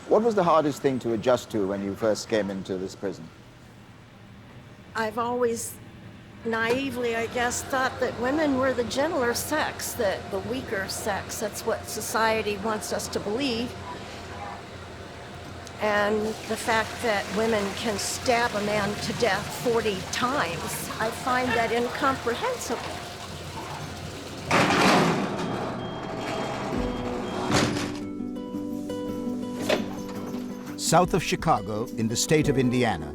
What was the hardest thing to adjust to when you first came into this prison? I've always naively, I guess, thought that women were the gentler sex, the weaker sex. That's what society wants us to believe. And the fact that women can stab a man to death 40 times, I find that incomprehensible. South of Chicago, in the state of Indiana,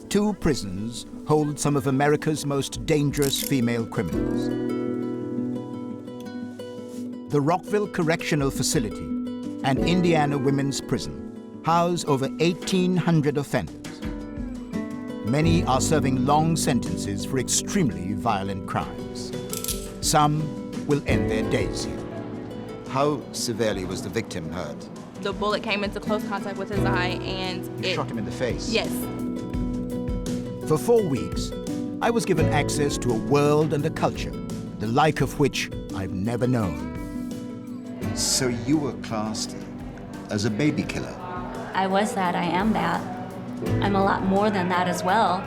2 prisons hold some of America's most dangerous female criminals. The Rockville Correctional Facility and Indiana Women's Prison house over 1,800 offenders. Many are serving long sentences for extremely violent crimes. Some will end their days here. How severely was the victim hurt? The bullet came into close contact with his eye and You shot him in the face? Yes. For 4 weeks, I was given access to a world and a culture, the like of which I've never known. So you were classed as a baby killer? I was that, I am that. I'm a lot more than that as well,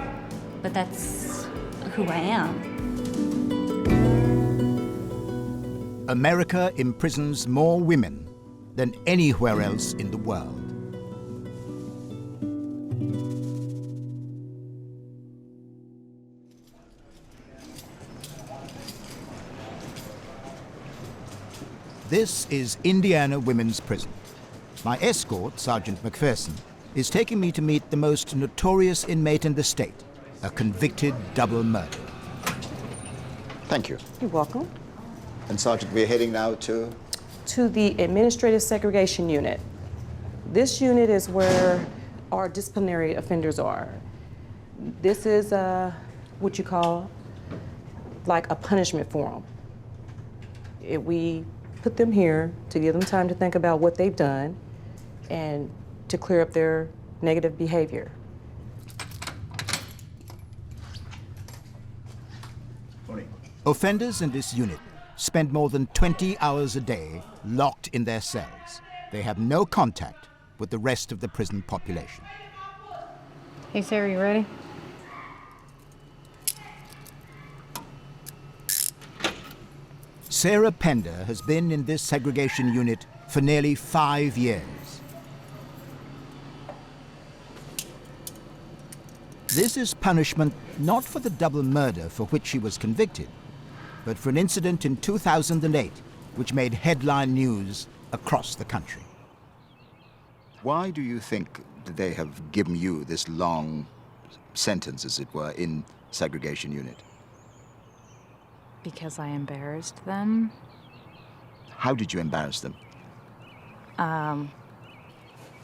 but that's who I am. America imprisons more women than anywhere else in the world. This is Indiana Women's Prison. My escort, Sergeant McPherson, is taking me to meet the most notorious inmate in the state, a convicted double murderer. Thank you. You're welcome. And Sergeant, we're heading now to? To the Administrative Segregation Unit. This unit is where our disciplinary offenders are. This is what you call like a punishment for them. We put them here to give them time to think about what they've done and to clear up their negative behavior. Offenders in this unit spend more than 20 hours a day locked in their cells. They have no contact with the rest of the prison population. Hey, Sarah, you ready? Sarah Pender has been in this segregation unit for nearly 5 years. This is punishment not for the double murder for which she was convicted, but for an incident in 2008 which made headline news across the country. Why do you think that they have given you this long sentence, as it were, in segregation unit? Because I embarrassed them. How did you embarrass them?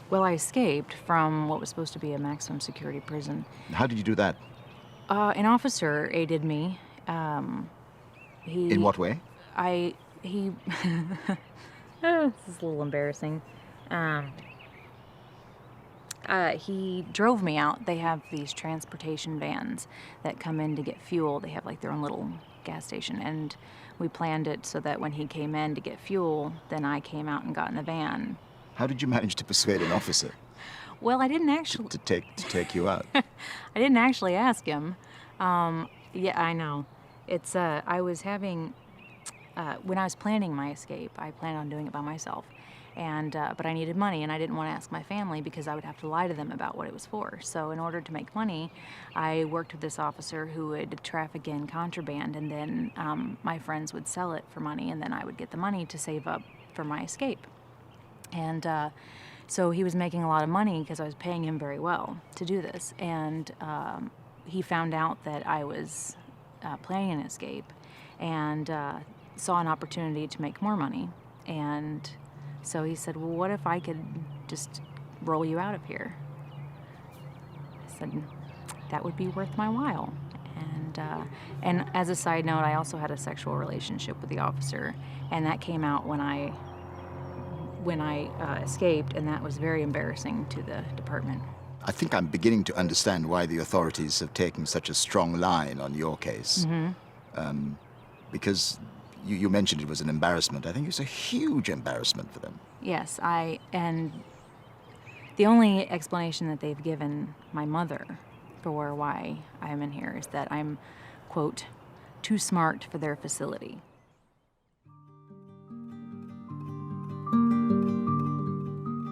Well, I escaped from what was supposed to be a maximum security prison. How did you do that? An officer aided me. In what way? This is a little embarrassing. He drove me out. They have these transportation vans that come in to get fuel. They have like their own little gas station, and we planned it so that when he came in to get fuel, then I came out and got in the van. How did you manage to persuade an officer? Well, I didn't actually... To take you out? I didn't actually ask him. Yeah, I know. It's, I was having... when I was planning my escape, I planned on doing it by myself. And, but I needed money, and I didn't want to ask my family because I would have to lie to them about what it was for. So in order to make money, I worked with this officer who would traffic in contraband, and then my friends would sell it for money, and then I would get the money to save up for my escape. And so he was making a lot of money because I was paying him very well to do this. And he found out that I was planning an escape and saw an opportunity to make more money. And so he said, well, what if I could just roll you out of here? I said, that would be worth my while. And as a side note, I also had a sexual relationship with the officer, and that came out when I escaped, and that was very embarrassing to the department. I think I'm beginning to understand why the authorities have taken such a strong line on your case. Mm-hmm. Because you mentioned it was an embarrassment. I think it's a huge embarrassment for them. Yes, and The only explanation that they've given my mother for why I'm in here is that I'm, quote, too smart for their facility.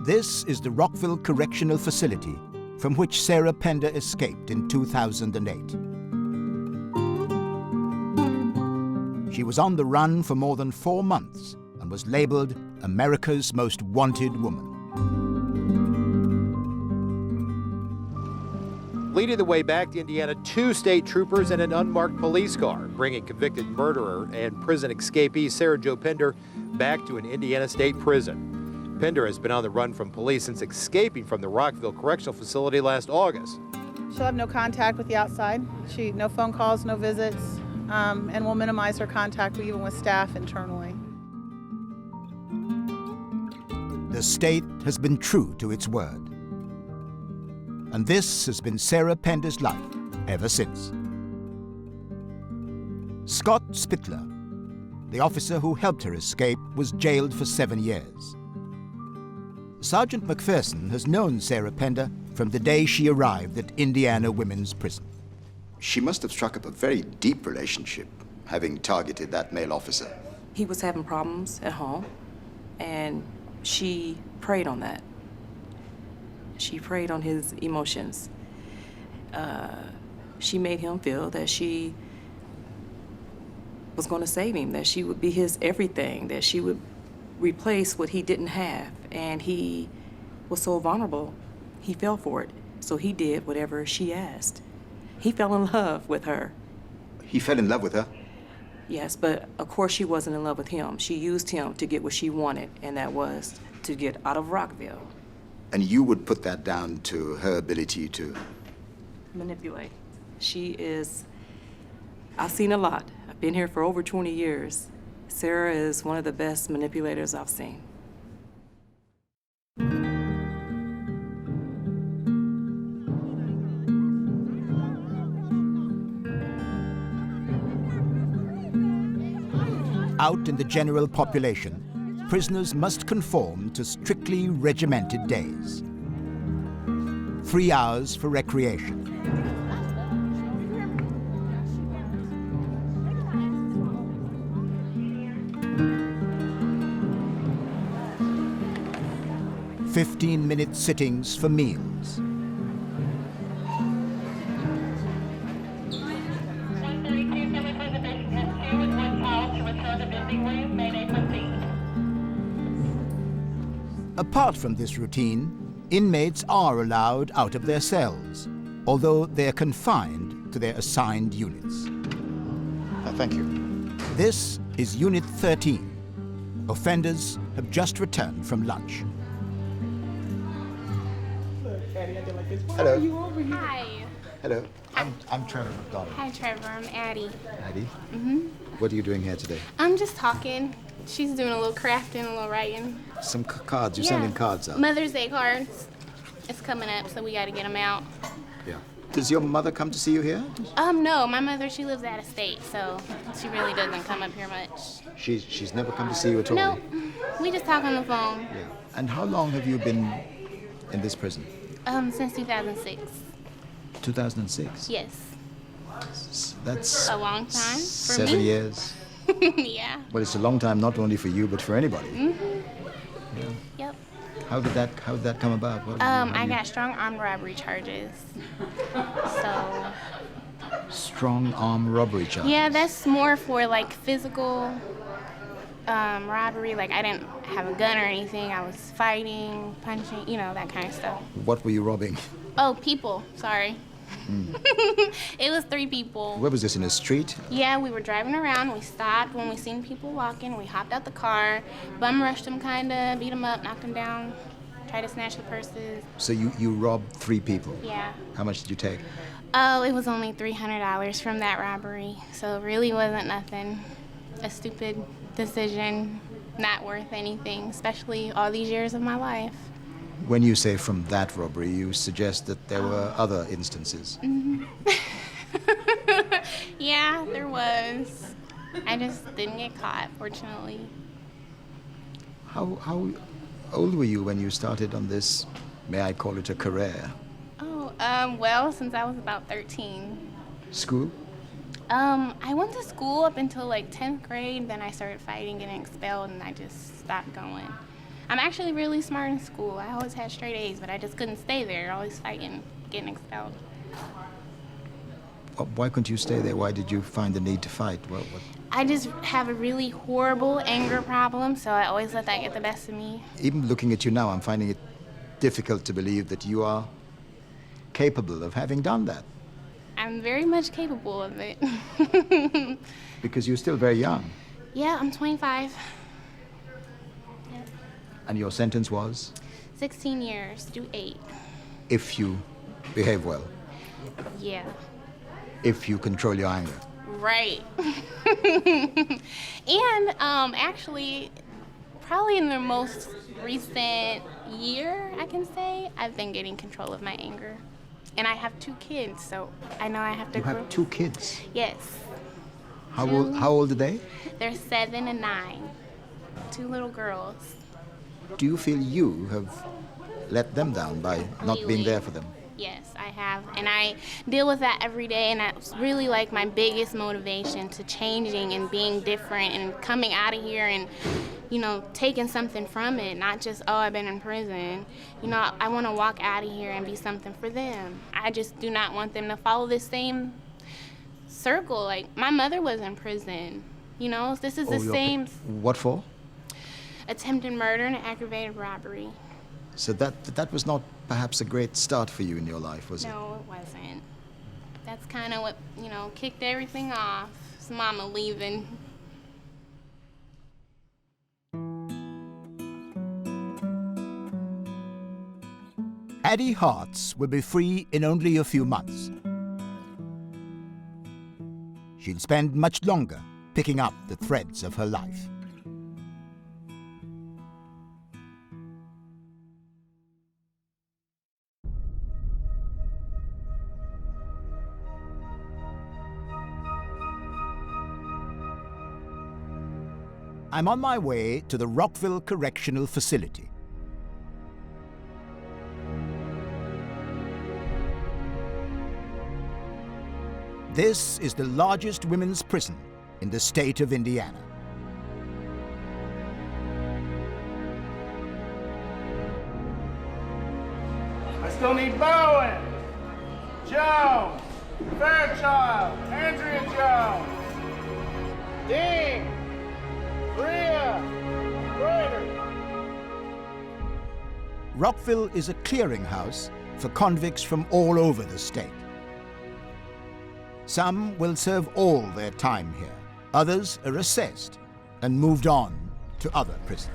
This is the Rockville Correctional Facility, from which Sarah Pender escaped in 2008. She was on the run for more than 4 months and was labeled America's Most Wanted Woman. Leading the way back to Indiana, 2 state troopers and an unmarked police car, bringing convicted murderer and prison escapee Sarah Jo Pender back to an Indiana state prison. Pender has been on the run from police since escaping from the Rockville Correctional Facility last August. She'll have no contact with the outside. No phone calls, no visits, and will minimize her contact even with staff internally. The state has been true to its word. And this has been Sarah Pender's life ever since. Scott Spittler, the officer who helped her escape, was jailed for 7 years. Sergeant McPherson has known Sarah Pender from the day she arrived at Indiana Women's Prison. She must have struck up a very deep relationship, having targeted that male officer. He was having problems at home, and she preyed on that. She preyed on his emotions. She made him feel that she was going to save him, that she would be his everything, that she would replace what he didn't have. And he was so vulnerable, he fell for it. So he did whatever she asked. He fell in love with her. He fell in love with her? Yes, but of course she wasn't in love with him. She used him to get what she wanted, and that was to get out of Rockville. And you would put that down to her ability to... Manipulate. She is... I've seen a lot. I've been here for over 20 years. Sarah is one of the best manipulators I've seen. Out in the general population, prisoners must conform to strictly regimented days. 3 hours for recreation. "15-minute sittings for meals. Apart from this routine, inmates are allowed out of their cells, although they're confined to their assigned units. Thank you. This is Unit 13. Offenders have just returned from lunch. Hello. Hi. Hello. I'm Trevor McDonald. Hi, Trevor. I'm Addie. Addie? What are you doing here today? I'm just talking. She's doing a little crafting, a little writing. Some cards. You're sending cards out. Mother's Day cards. It's coming up, so we got to get them out. Yeah. Does your mother come to see you here? No. My mother, she lives out of state, so she really doesn't come up here much. She's never come to see you at all? No. We just talk on the phone. Yeah. And how long have you been in this prison? Since 2006. 2006? Yes. That's a long time for 7 me. years. Yeah. Well, it's a long time not only for you, but for anybody. Yeah. Yep. How did that come about? I got strong armed robbery charges. So. Strong armed robbery charges? Yeah, that's more for like physical robbery. Like I didn't have a gun or anything. I was fighting, punching, that kind of stuff. What were you robbing? Oh, people. Sorry. It was 3 people. Where was this, in a street? Yeah, we were driving around. We stopped when we seen people walking. We hopped out the car, bum rushed them kind of, beat them up, knocked them down, tried to snatch the purses. So you robbed 3 people? Yeah. How much did you take? Oh, it was only $300 from that robbery, so it really wasn't nothing. A stupid decision, not worth anything, especially all these years of my life. When you say from that robbery, you suggest that there were other instances. Yeah, there was. I just didn't get caught, fortunately. How old were you when you started on this may I call it a career? Oh, well, since I was about 13. School? I went to school up until like 10th grade, then I started fighting, getting expelled, and I just stopped going. I'm actually really smart in school. I always had straight A's, but I just couldn't stay there, always fighting, getting expelled. Why couldn't you stay there? Why did you find the need to fight? What? I just have a really horrible anger problem, so I always let that get the best of me. Even looking at you now, I'm finding it difficult to believe that you are capable of having done that. I'm very much capable of it. Because you're still very young. Yeah, I'm 25. Yep. And your sentence was? 16 years, do 8. If you behave well. Yeah. If you control your anger. Right. And actually, probably in the most recent year, I can say, I've been getting control of my anger. And I have 2 kids, so I know I have to You have 2 kids? Yes. How old are they? They're 7 and 9. 2 little girls. Do you feel you have let them down by not being there for them? Yes, I have. And I deal with that every day, and that's really like my biggest motivation to changing and being different and coming out of here and, you know, taking something from it, not just, oh, I've been in prison. You know, I want to walk out of here and be something for them. I just do not want them to follow this same circle. Like, my mother was in prison, you know? This is the same. What for? Attempted murder and aggravated robbery. So that was not perhaps a great start for you in your life, was it? No, it wasn't. That's kind of what, you know, kicked everything off. It's mama leaving. Addie Hartz will be free in only a few months. She'll spend much longer picking up the threads of her life. I'm on my way to the Rockville Correctional Facility. This is the largest women's prison in the state of Indiana. I still need Bowen, Jones, Fairchild, Andrea Jones, Dean, Bria, Reuter. Rockville is a clearinghouse for convicts from all over the state. Some will serve all their time here. Others are assessed and moved on to other prisons.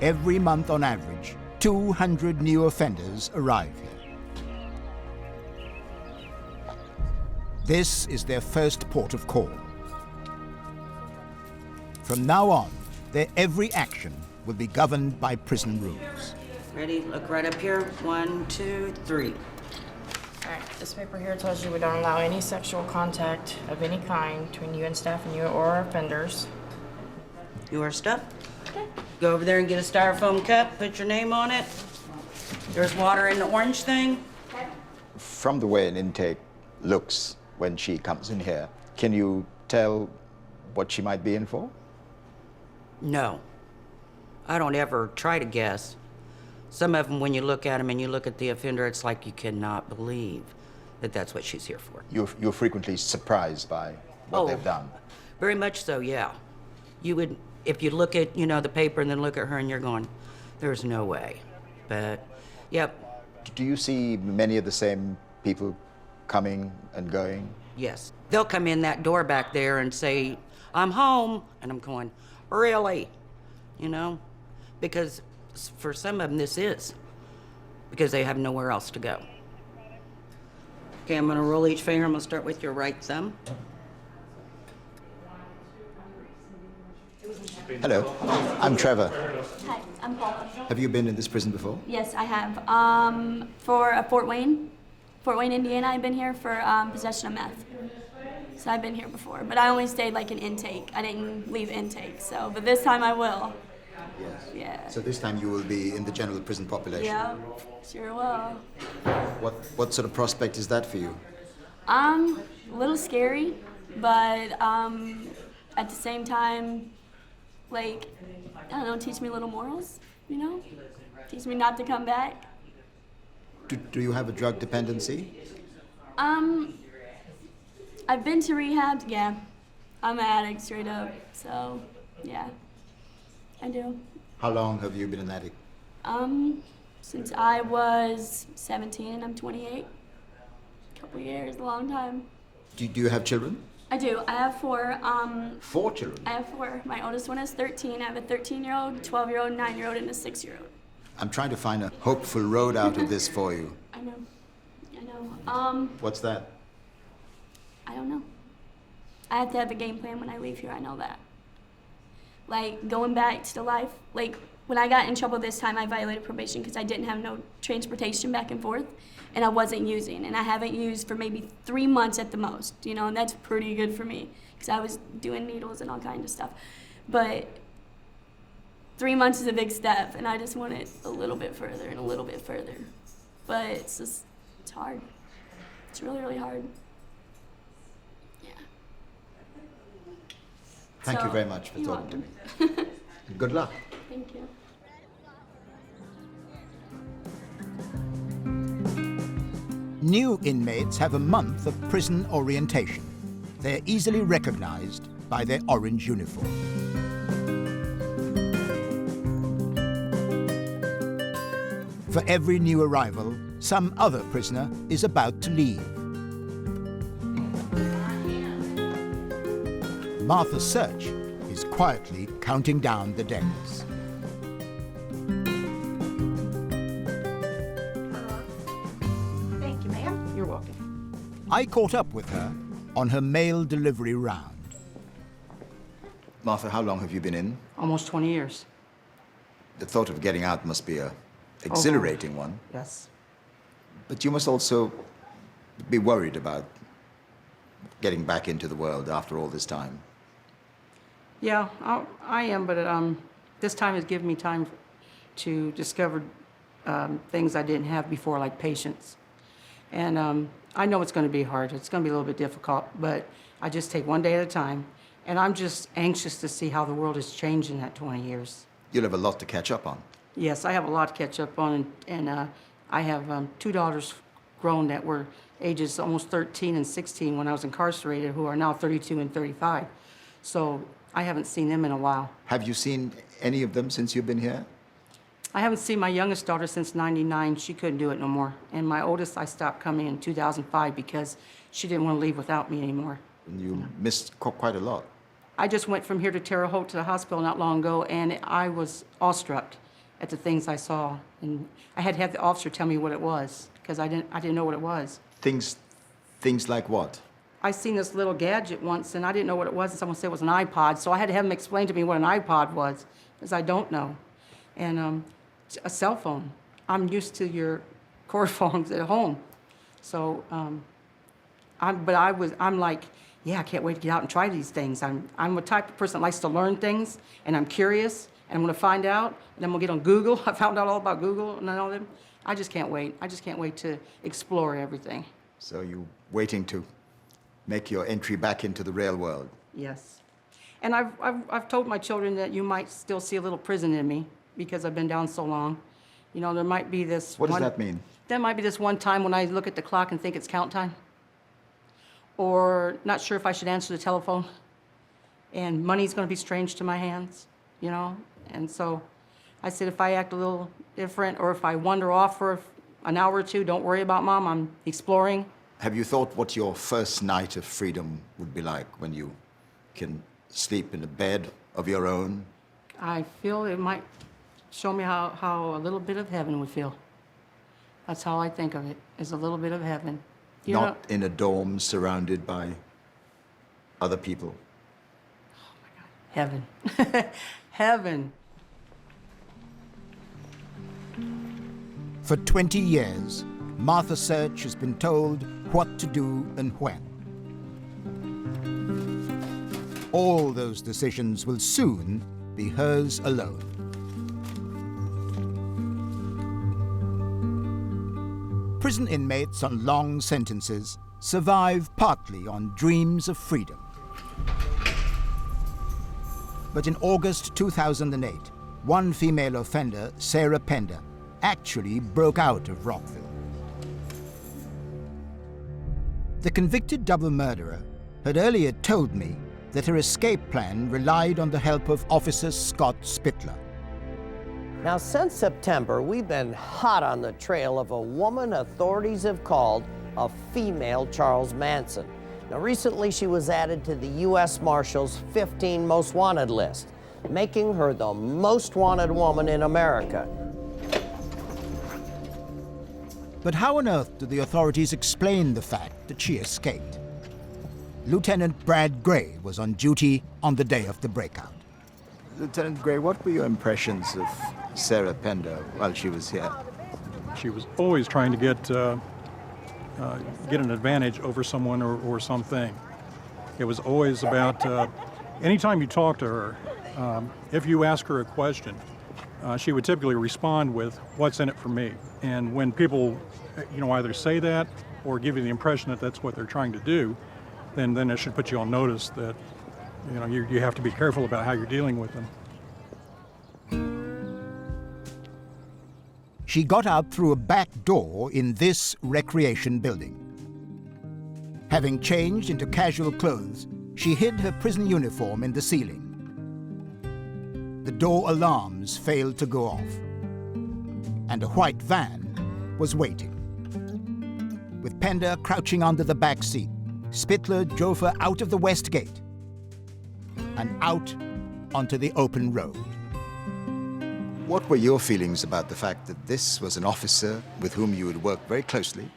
Every month on average, 200 new offenders arrive here. This is their first port of call. From now on, their every action will be governed by prison rules. Ready? Look right up here. 1, 2, 3. All right, this paper here tells you we don't allow any sexual contact of any kind between you and staff and you or our offenders. Your stuff? Okay. Go over there and get a styrofoam cup, put your name on it. There's water in the orange thing. Okay. From the way an intake looks when she comes in here, can you tell what she might be in for? No. I don't ever try to guess. Some of them, when you look at them and you look at the offender, it's like you cannot believe that that's what she's here for. You're frequently surprised by what they've done. Very much so, yeah. You would, if you look at, you know, the paper and then look at her and you're going, there's no way. But, yep. Do you see many of the same people coming and going? Yes. They'll come in that door back there and say, I'm home. And I'm going, really? You know? Because for some of them, this is. Because they have nowhere else to go. Okay, I'm gonna roll each finger. I'm gonna start with your right thumb. Hello, I'm Trevor. Hi, I'm Paula. Have you been in this prison before? Yes, I have. For Fort Wayne, Indiana, I've been here for possession of meth. So I've been here before, but I only stayed like an intake. I didn't leave intake, so, but this time I will. Yes. Yeah. So this time you will be in the general prison population. Yeah, sure will. What sort of prospect is that for you? A little scary, but at the same time, like, I don't know, teach me little morals, you know? Teach me not to come back. Do you have a drug dependency? I've been to rehab, yeah. I'm an addict straight up, so yeah, I do. How long have you been an addict? Since I was 17 and I'm 28. A couple years, a long time. Do you have children? I do. I have 4. 4 children? I have 4. My oldest one is 13. I have a 13-year-old, 12-year-old, 9-year-old, and a 6-year-old. I'm trying to find a hopeful road out of this for you. I know. I know. What's that? I don't know. I have to have a game plan when I leave here. I know that. Like, going back to life, like, when I got in trouble this time, I violated probation because I didn't have no transportation back and forth, and I wasn't using, and I haven't used for maybe 3 months at the most, you know, and that's pretty good for me because I was doing needles and all kinds of stuff. But 3 months is a big step, and I just want it a little bit further and a little bit further. But it's just, it's hard. It's really, really hard. Yeah. Thank you very much for talking to me. Good luck. Thank you. New inmates have a month of prison orientation. They're easily recognized by their orange uniform. For every new arrival, some other prisoner is about to leave. Martha Search is quietly counting down the days. Thank you, ma'am. You're welcome. I caught up with her on her mail delivery round. Martha, how long have you been in? Almost 20 years. The thought of getting out must be a exhilarating one. Yes. But you must also be worried about getting back into the world after all this time. Yeah, I am, but this time has given me time to discover things I didn't have before, like patience. And I know it's going to be hard. It's going to be a little bit difficult, but I just take one day at a time. And I'm just anxious to see how the world has changed in that 20 years. You'll have a lot to catch up on. Yes, I have a lot to catch up on, and I have 2 daughters grown that were ages almost 13 and 16 when I was incarcerated, who are now 32 and 35. So I haven't seen them in a while. Have you seen any of them since you've been here? I haven't seen my youngest daughter since '99. She couldn't do it no more. And my oldest, I stopped coming in 2005 because she didn't want to leave without me anymore. And you missed quite a lot. I just went from here to Terre Haute to the hospital not long ago, and I was awestruck at the things I saw. And I had to have the officer tell me what it was, because I didn't know what it was. Things like what? I seen this little gadget once, and I didn't know what it was, and someone said it was an iPod, so I had to have him explain to me what an iPod was, because I don't know. And a cell phone. I'm used to your cord phones at home. So, I'm like, yeah, I can't wait to get out and try these things. I'm a type of person that likes to learn things, and I'm curious, and I'm gonna find out, and I'm gonna get on Google. I found out all about Google and all them. I just can't wait. I just can't wait to explore everything. So you're waiting to make your entry back into the real world? Yes. And I've told my children that you might still see a little prison in me because I've been down so long. You know, there might be this What does that mean? There might be this one time when I look at the clock and think it's count time. Or not sure if I should answer the telephone. And money's gonna be strange to my hands, you know? And so I said, if I act a little different or if I wander off for an hour or two, don't worry about Mom, I'm exploring. Have you thought what your first night of freedom would be like when you can sleep in a bed of your own? I feel it might show me how a little bit of heaven would feel. That's how I think of it, is a little bit of heaven. Not in a dorm surrounded by other people? Heaven. Heaven. For 20 years, Martha Search has been told what to do and when. All those decisions will soon be hers alone. prison inmates on long sentences survive partly on dreams of freedom. But in August 2008, one female offender, Sarah Pender, actually broke out of Rockville. The convicted double murderer had earlier told me that her escape plan relied on the help of Officer Scott Spittler. Now, since September, we've been hot on the trail of a woman authorities have called a female Charles Manson. Now, recently she was added to the U.S. Marshals 15 Most Wanted list, making her the most wanted woman in America. But how on earth do the authorities explain the fact that she escaped? Lieutenant Brad Gray was on duty on the day of the breakout. Lieutenant Gray, what were your impressions of Sarah Pender while she was here? She was always trying to get an advantage over someone or something. It was always about, anytime you talk to her, if you ask her a question, she would typically respond with, "What's in it for me?" And when people, either say that or give you the impression that that's what they're trying to do, then it should put you on notice that, you have to be careful about how you're dealing with them. She got out through a back door in this recreation building. Having changed into casual clothes, she hid her prison uniform in the ceiling. The door alarms failed to go off, and a white van was waiting. With Pender crouching under the back seat, Spittler drove her out of the west gate and out onto the open road. What were your feelings about the fact that this was an officer with whom you had worked very closely,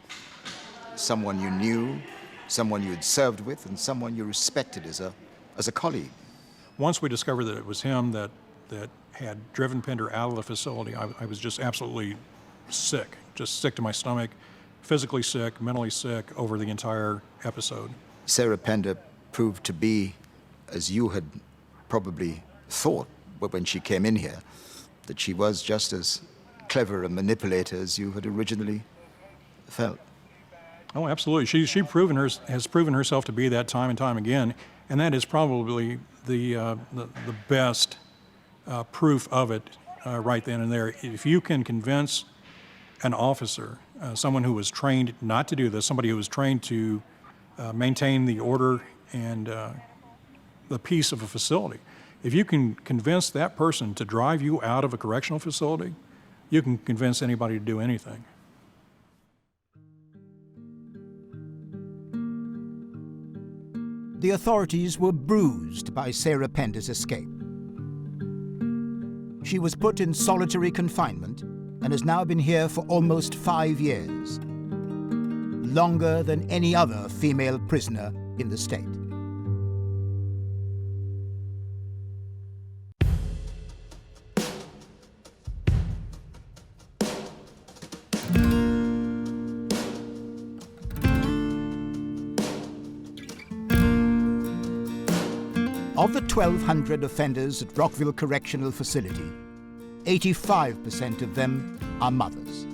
someone you knew, someone you had served with, and someone you respected as a colleague? Once we discovered that it was him that had driven Pender out of the facility, I was just absolutely sick, just sick to my stomach, physically sick, mentally sick over the entire episode. Sarah Pender proved to be, as you had probably thought when she came in here, that she was just as clever a manipulator as you had originally felt. Oh, absolutely. She has proven herself to be that time and time again, and that is probably the best proof of it right then and there. If you can convince an officer, someone who was trained not to do this, somebody who was trained to maintain the order and the peace of a facility, if you can convince that person to drive you out of a correctional facility, you can convince anybody to do anything. The authorities were bruised by Sarah Pender's escape. She was put in solitary confinement and has now been here for almost 5 years, longer than any other female prisoner in the state. Of the 1,200 offenders at Rockville Correctional Facility, 85% of them are mothers.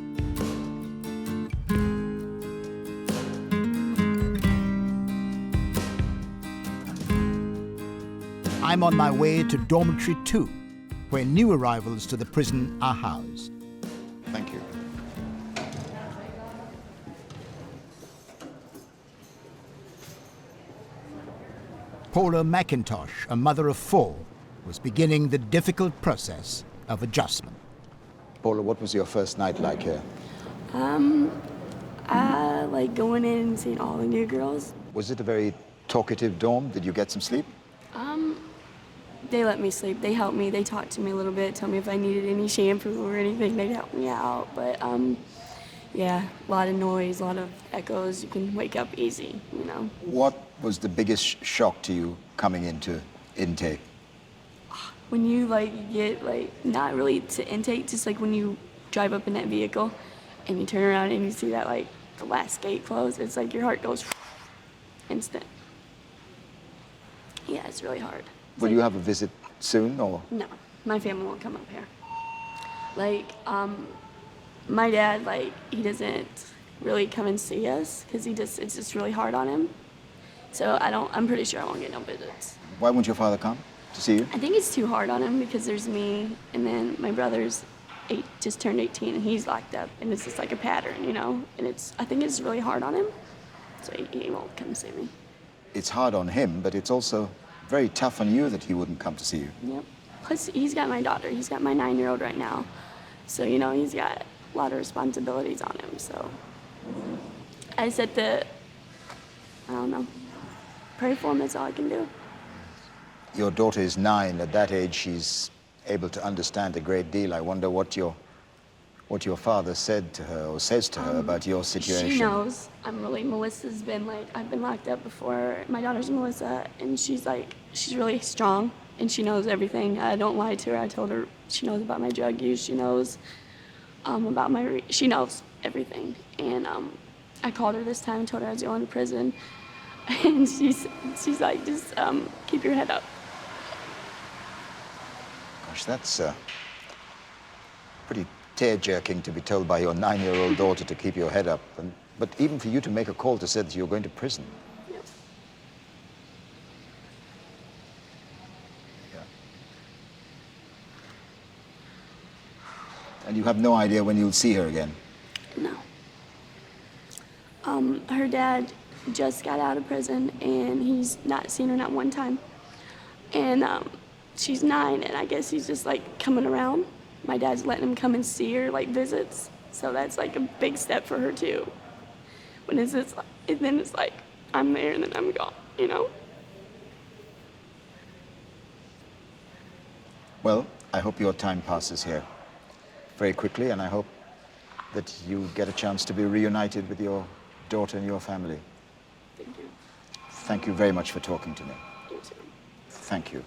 I'm on my way to Dormitory 2, where new arrivals to the prison are housed. Thank you. Paula McIntosh, a mother of 4, was beginning the difficult process of adjustment. Paula, what was your first night like here? I like going in and seeing all the new girls. Was it a very talkative dorm? Did you get some sleep? They let me sleep. They helped me. They talked to me a little bit, told me if I needed any shampoo or anything, they'd help me out. But yeah, a lot of noise, a lot of echoes. You can wake up easy, What was the biggest shock to you coming into intake? When you get not really to intake, just like when you drive up in that vehicle and you turn around and you see that the last gate close, it's like your heart goes instant. Yeah, it's really hard. Will you have a visit soon, or? No, my family won't come up here. My dad, he doesn't really come and see us because it's just really hard on him. So I'm pretty sure I won't get no visits. Why won't your father come to see you? I think it's too hard on him because there's me and then my brother's just turned 18 and he's locked up and it's just like a pattern, you know? And I think it's really hard on him, so he won't come see me. It's hard on him, but it's also very tough on you that he wouldn't come to see you. Yep. Plus, he's got my daughter. He's got my 9-year-old right now. So, you know, he's got a lot of responsibilities on him. So I said I don't know, pray for him, that's all I can do. Your daughter is 9. At that age, she's able to understand a great deal. I wonder what your father said to her or says to her about your situation. She knows. Melissa's been I've been locked up before. My daughter's Melissa, and she's really strong, and she knows everything. I don't lie to her. I told her she knows about my drug use. She knows she knows everything. And I called her this time and told her I was going to prison, and she's like, just keep your head up. Gosh, that's pretty tear-jerking to be told by your 9-year-old daughter to keep your head up. But even for you to make a call to say that you're going to prison. Yep. Yeah. And you have no idea when you'll see her again? No. Her dad just got out of prison, and he's not seen her not one time. And she's 9, and I guess he's just coming around. My dad's letting him come and see her, visits. So that's a big step for her too. When it's just, and then it's I'm there and then I'm gone, you know? Well, I hope your time passes here very quickly, and I hope that you get a chance to be reunited with your daughter and your family. Thank you. Thank you very much for talking to me. You too. Thank you.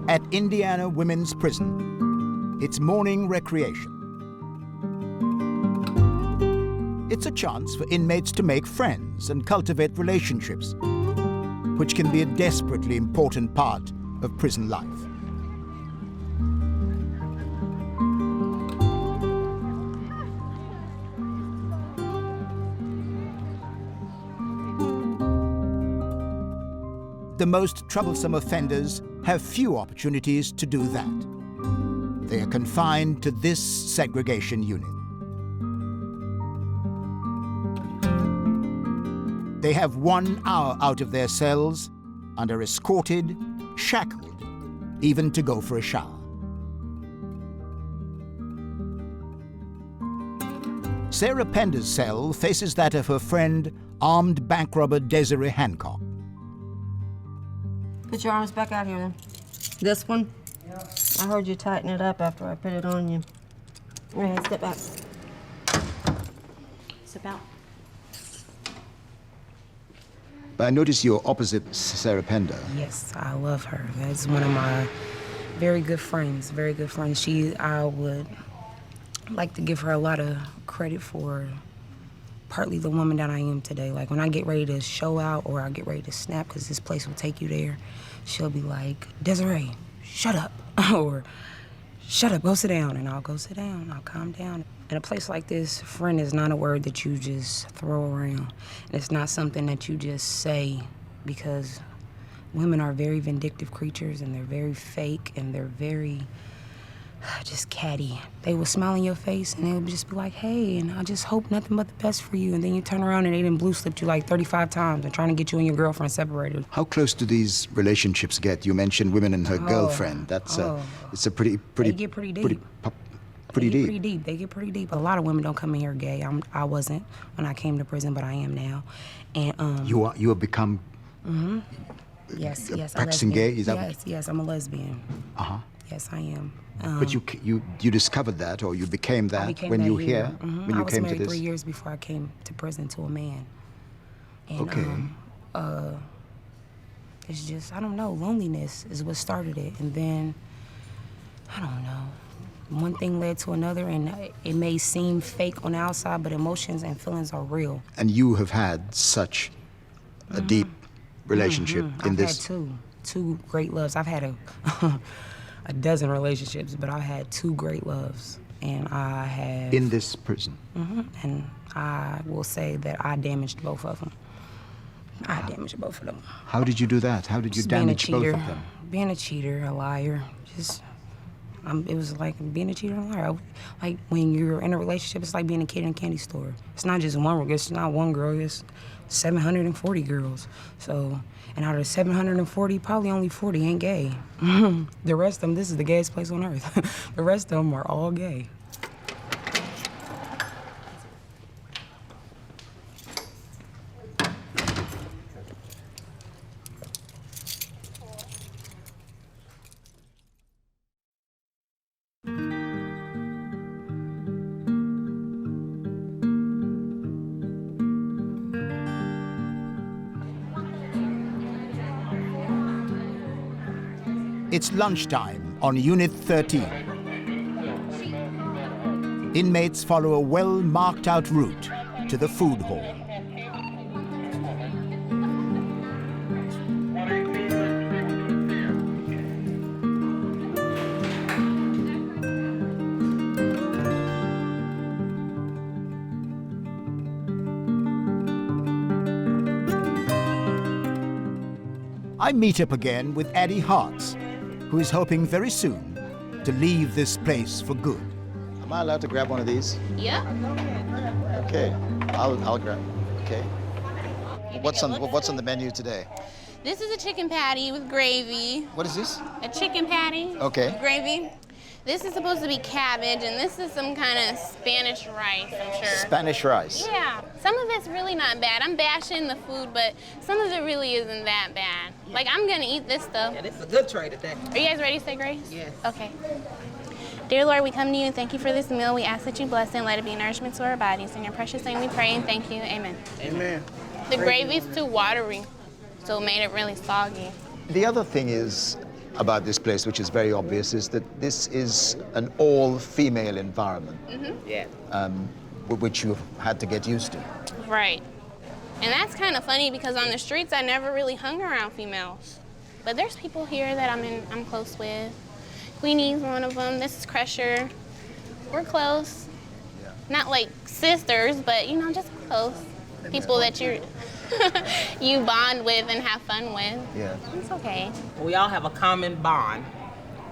At Indiana Women's Prison, it's morning recreation. It's a chance for inmates to make friends and cultivate relationships, which can be a desperately important part of prison life. The most troublesome offenders have few opportunities to do that. They are confined to this segregation unit. They have 1 hour out of their cells and are escorted, shackled, even to go for a shower. Sarah Pender's cell faces that of her friend, armed bank robber Desiree Hancock. Put your arms back out here then. This one? Yep. I heard you tighten it up after I put it on you. Go ahead, step back. Step out. But I notice you're opposite Sarah Pender. Yes, I love her. That's one of my very good friends, very good friends. I would like to give her a lot of credit for partly the woman that I am today. When I get ready to show out or I get ready to snap, because this place will take you there, she'll be like, Desiree, shut up. Or, shut up, go sit down. And I'll go sit down, I'll calm down. In a place like this, friend is not a word that you just throw around. And it's not something that you just say, because women are very vindictive creatures and they're very fake and they're very just catty. They will smile in your face and they would just be like, hey, and I just hope nothing but the best for you. And then you turn around and they done blue slipped you 35 times and trying to get you and your girlfriend separated. How close do these relationships get? You mentioned women and her girlfriend. That's it's a pretty They get pretty deep. Pretty deep. Pretty deep. They get pretty deep. A lot of women don't come in here gay. I wasn't when I came to prison, but I am now. And you have become yes, practicing gay. Is that yes, I'm a lesbian. Uh-huh. Yes, I am. But you discovered that, or you became that when you were here, when you came to this? I was married 3 years before I came to prison to a man. And, it's just, I don't know, loneliness is what started it. And then I don't know. One thing led to another, and it may seem fake on the outside, but emotions and feelings are real. And you have had such a deep relationship in this. I've had two great loves. I've had a dozen relationships, but I had two great loves, and I have... In this prison? And I will say that I damaged both of them. I damaged both of them. How did you do that? How did you damage both of them? Being a cheater, a liar, just... it was like being a cheater and a liar. Like when you're in a relationship, it's like being a kid in a candy store. It's not just one, it's not one girl, it's 740 girls. So, and out of the 740, probably only 40 ain't gay. The rest of them, this is the gayest place on earth. The rest of them are all gay. It's lunchtime on Unit 13. Inmates follow a well-marked-out route to the food hall. I meet up again with Addie Hartz, who is hoping very soon to leave this place for good. Am I allowed to grab one of these? Yeah. Okay, I'll grab. Okay. What's on the menu today? This is a chicken patty with gravy. What is this? A chicken patty. Okay. With gravy. This is supposed to be cabbage, and this is some kind of Spanish rice, I'm sure. Spanish rice? Yeah. Some of it's really not bad. I'm bashing the food, but some of it really isn't that bad. Like, I'm gonna eat this stuff. Yeah, this is a good tray today. Are you guys ready to say grace? Yes. Okay. Dear Lord, we come to you and thank you for this meal. We ask that you bless it and let it be nourishment to our bodies. In your precious name we pray and thank you. Amen. Amen. The gravy's too watery, so it made it really soggy. The other thing is about this place, which is very obvious, is that this is an all-female environment. Yeah. Which you've had to get used to. Right. And that's kind of funny because on the streets I never really hung around females. But there's people here that I'm close with. Queenie's one of them. This is Crusher. We're close. Yeah. Not like sisters, but you know, just close. People that you bond with and have fun with. Yeah. It's okay. We all have a common bond.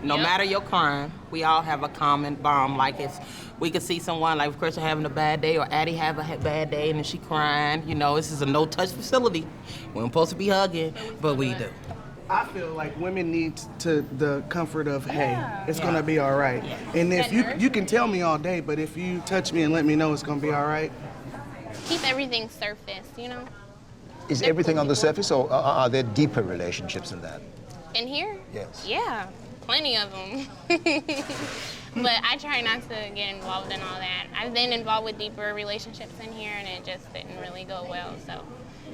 No matter your crime, we all have a common bond. Like we could see someone like Chris having a bad day or Addie have a bad day and then she crying. You know, this is a no-touch facility. We don't supposed to be hugging, but we do. I feel like women need the comfort of, hey, it's gonna be all right. Yeah. And if you can tell me all day, but if you touch me and let me know it's gonna be all right. Keep everything surface, you know? Is everything on the surface, or are there deeper relationships than that? In here? Yes. Yeah, plenty of them. But I try not to get involved in all that. I've been involved with deeper relationships in here, and it just didn't really go well, so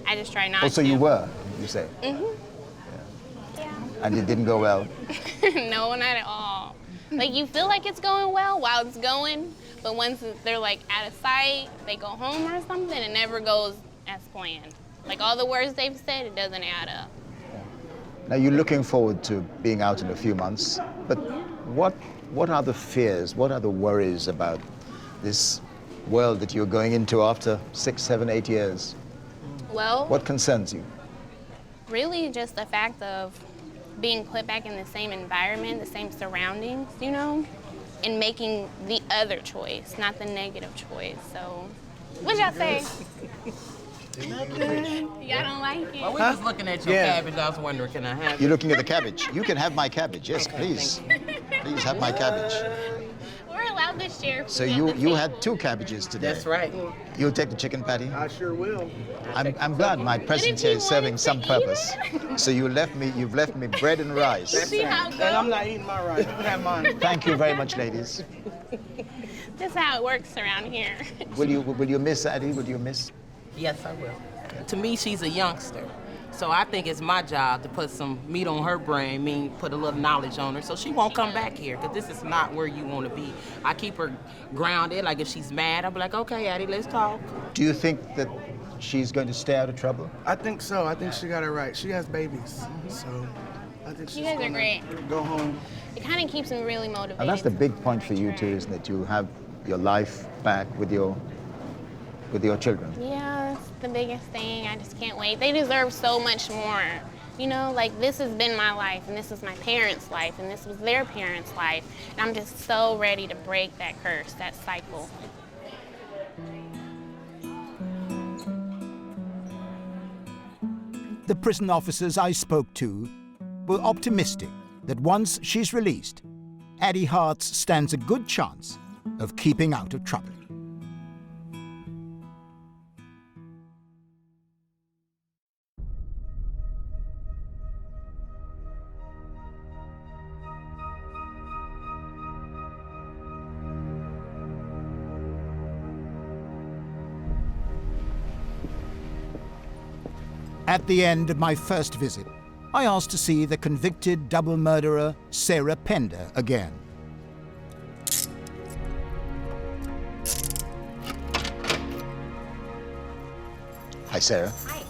I just try not to. Oh, so you were, you say? Mm-hmm. Yeah. And it didn't go well? No, not at all. Like, you feel like it's going well while it's going, but once they're, like, out of sight, they go home or something, it never goes as planned. Like, all the words they've said, it doesn't add up. Now, you're looking forward to being out in a few months, but what are the fears, what are the worries about this world that you're going into after 6, 7, 8 years? Well, what concerns you? Really just the fact of being put back in the same environment, the same surroundings, you know, and making the other choice, not the negative choice. So, what'd y'all say? Y'all don't like it? Well, we was looking at your cabbage. I was wondering, can I have it? You're looking at the cabbage. You can have my cabbage. Yes, please. Please have my cabbage. We're allowed to share food. So you had 2 cabbages today. That's right. You'll take the chicken patty? I sure will. I'm glad my presence here is serving some purpose. So you've left me bread and rice. That's right. And I'm not eating my rice. You can have mine. Thank you very much, ladies. That's how it works around here. Will you miss Addie? Will you miss? Yes, I will. To me, she's a youngster. So I think it's my job to put some meat on her brain, put a little knowledge on her, so she won't come back here, because this is not where you want to be. I keep her grounded, like if she's mad, I'll be like, okay, Addie, let's talk. Do you think that she's going to stay out of trouble? I think so. I think she got it right. She has babies, so I think she's You guys are gonna great. go home. It kind of keeps me really motivated. And that's the big point for you too, isn't it? You'll have your life back with your children. Yeah, that's the biggest thing. I just can't wait. They deserve so much more. You know, like this has been my life, and this is my parents' life, and this was their parents' life. And I'm just so ready to break that curse, that cycle. The prison officers I spoke to were optimistic that once she's released, Addie Hartz stands a good chance of keeping out of trouble. At the end of my first visit, I asked to see the convicted double murderer Sarah Pender again. Hi, Sarah. Hi.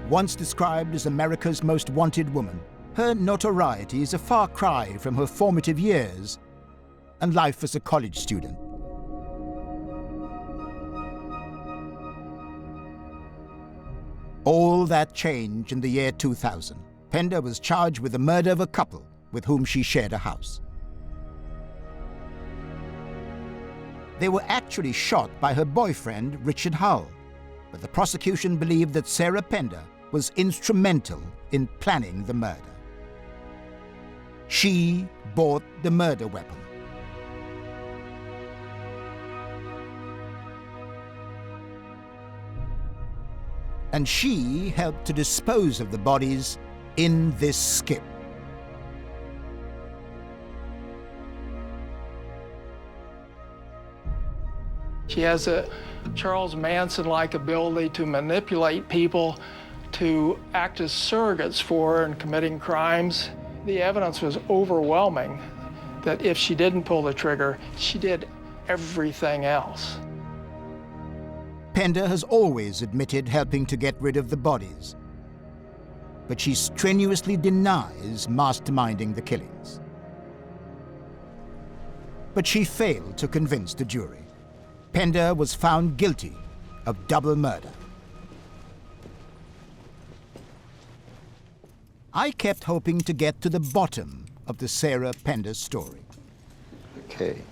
Once described as America's most wanted woman, her notoriety is a far cry from her formative years and life as a college student. All that changed in the year 2000. Pender was charged with the murder of a couple with whom she shared a house. They were actually shot by her boyfriend, Richard Hull, but the prosecution believed that Sarah Pender was instrumental in planning the murder. She bought the murder weapon. And she helped to dispose of the bodies in this skip. She has a Charles Manson-like ability to manipulate people to act as surrogates for her in committing crimes. The evidence was overwhelming that if she didn't pull the trigger, she did everything else. Pender has always admitted helping to get rid of the bodies, but she strenuously denies masterminding the killings. But she failed to convince the jury. Pender was found guilty of double murder. I kept hoping to get to the bottom of the Sarah Pender story. Okay.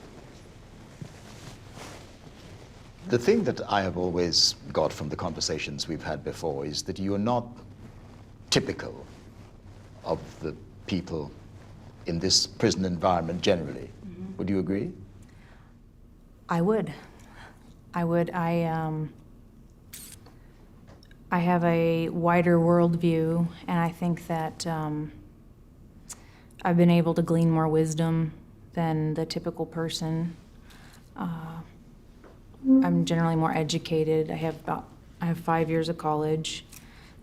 The thing that I have always got from the conversations we've had before is that you're not typical of the people in this prison environment generally. Mm-hmm. Would you agree? I would. I have a wider worldview, and I think that I've been able to glean more wisdom than the typical person. I'm generally more educated. I have 5 years of college.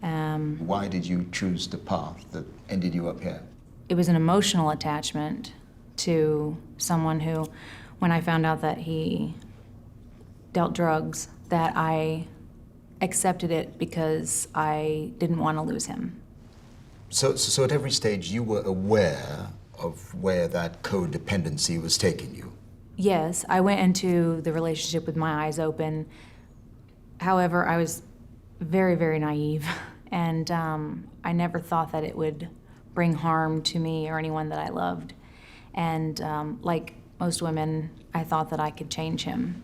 Why did you choose the path that ended you up here? It was an emotional attachment to someone who, when I found out that he dealt drugs, that I accepted it because I didn't want to lose him. So at every stage you were aware of where that codependency was taking you? Yes, I went into the relationship with my eyes open. However, I was very, very naive, and I never thought that it would bring harm to me or anyone that I loved. And like most women, I thought that I could change him.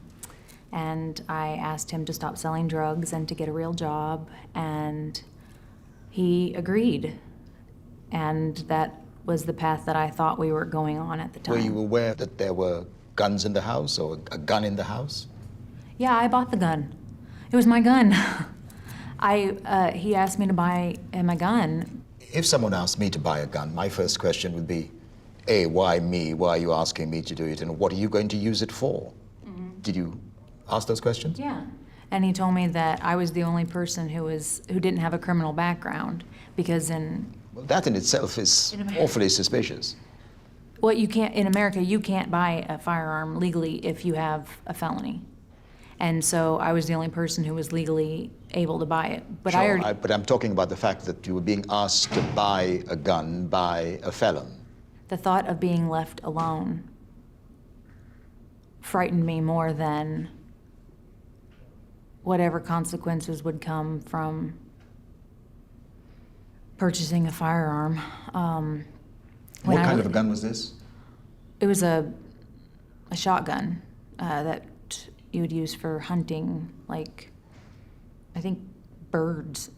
And I asked him to stop selling drugs and to get a real job, and he agreed. And that was the path that I thought we were going on at the time. Were you aware that there were guns in the house or a gun in the house? Yeah, I bought the gun. It was my gun. He asked me to buy him a gun. If someone asked me to buy a gun, my first question would be, A, why me? Why are you asking me to do it? And what are you going to use it for? Mm-hmm. Did you ask those questions? Yeah. And he told me that I was the only person who didn't have a criminal background, because Well, that in itself is awfully suspicious. in America, you can't buy a firearm legally if you have a felony. And so I was the only person who was legally able to buy it. But Sure, but I'm talking about the fact that you were being asked to buy a gun by a felon. the thought of being left alone frightened me more than whatever consequences would come from purchasing a firearm. What kind of a gun was this? It was a shotgun that you would use for hunting, like, I think birds.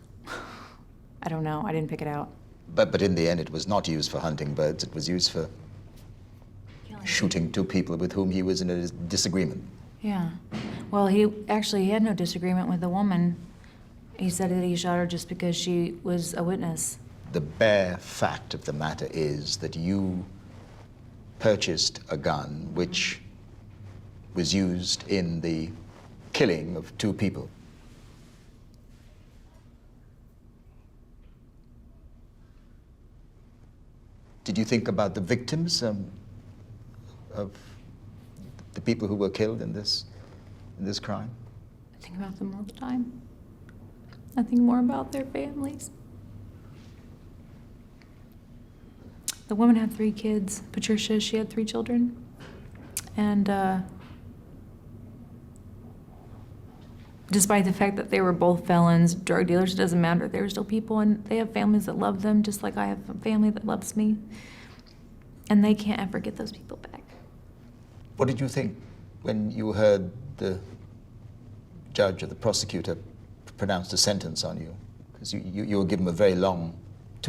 I don't know, I didn't pick it out. But in the end, it was not used for hunting birds. It was used for shooting two people with whom he was in a disagreement. Yeah. Well, he had no disagreement with the woman. He said that he shot her just because she was a witness. The bare fact of the matter is that you purchased a gun which was used in the killing of two people. Did you think about the victims of the people who were killed in this crime? I think about them all the time. I think more about their families. The woman had 3 kids. Patricia, she had 3 children. And despite the fact that they were both felons, drug dealers, it doesn't matter. They were still people, and they have families that love them, just like I have a family that loves me. And they can't ever get those people back. What did you think when you heard the judge or the prosecutor pronounce a sentence on you? Because you were given 2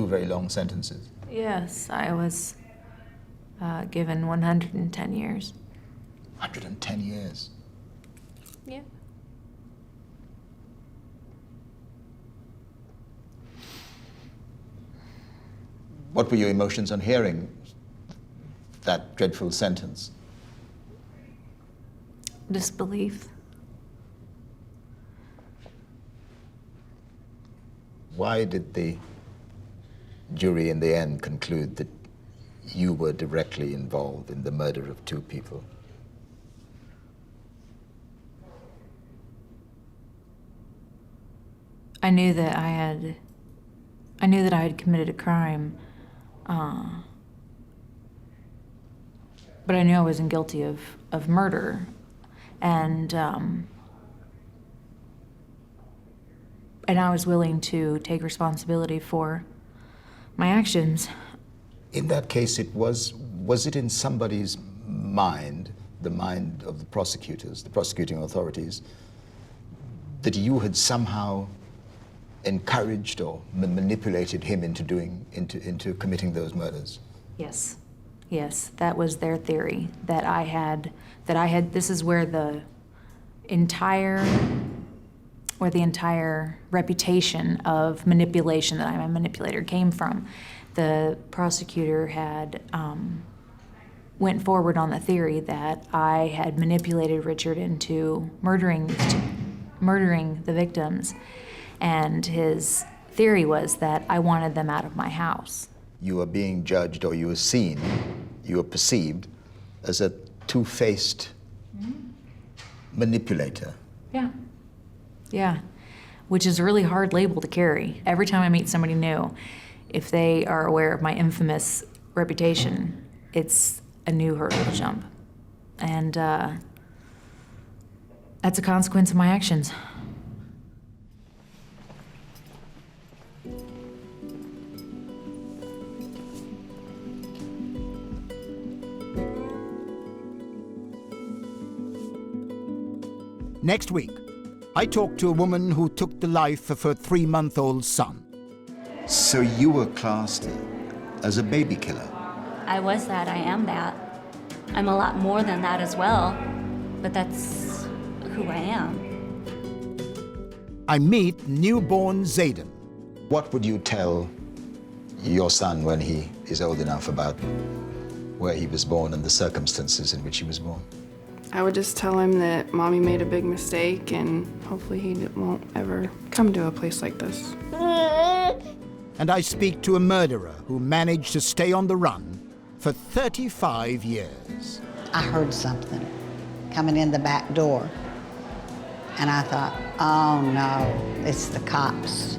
very long sentences. Yes, I was given 110 years. 110 years? Yeah. What were your emotions on hearing that dreadful sentence? Disbelief. Why did the jury in the end conclude that you were directly involved in the murder of 2 people? I knew that I had committed a crime, but I knew I wasn't guilty of murder, and I was willing to take responsibility for my actions. In that case, was it in somebody's mind, the mind of the prosecutors, the prosecuting authorities, that you had somehow encouraged or manipulated him into committing those murders? Yes. Yes, that was their theory, that I had, this is where the entire reputation of manipulation, that I'm a manipulator, came from. The prosecutor had went forward on the theory that I had manipulated Richard into murdering the victims, and his theory was that I wanted them out of my house. You were being judged, or you were seen, you were perceived as a two-faced manipulator. Yeah. Yeah. Which is a really hard label to carry. Every time I meet somebody new, if they are aware of my infamous reputation, it's a new hurdle to jump. And that's a consequence of my actions. Next week, I talk to a woman who took the life of her 3-month-old son. So you were classed as a baby killer? I was that, I am that. I'm a lot more than that as well, but that's who I am. I meet newborn Zayden. What would you tell your son when he is old enough about where he was born and the circumstances in which he was born? I would just tell him that Mommy made a big mistake and hopefully he won't ever come to a place like this. And I speak to a murderer who managed to stay on the run for 35 years. I heard something coming in the back door, and I thought, oh no, it's the cops.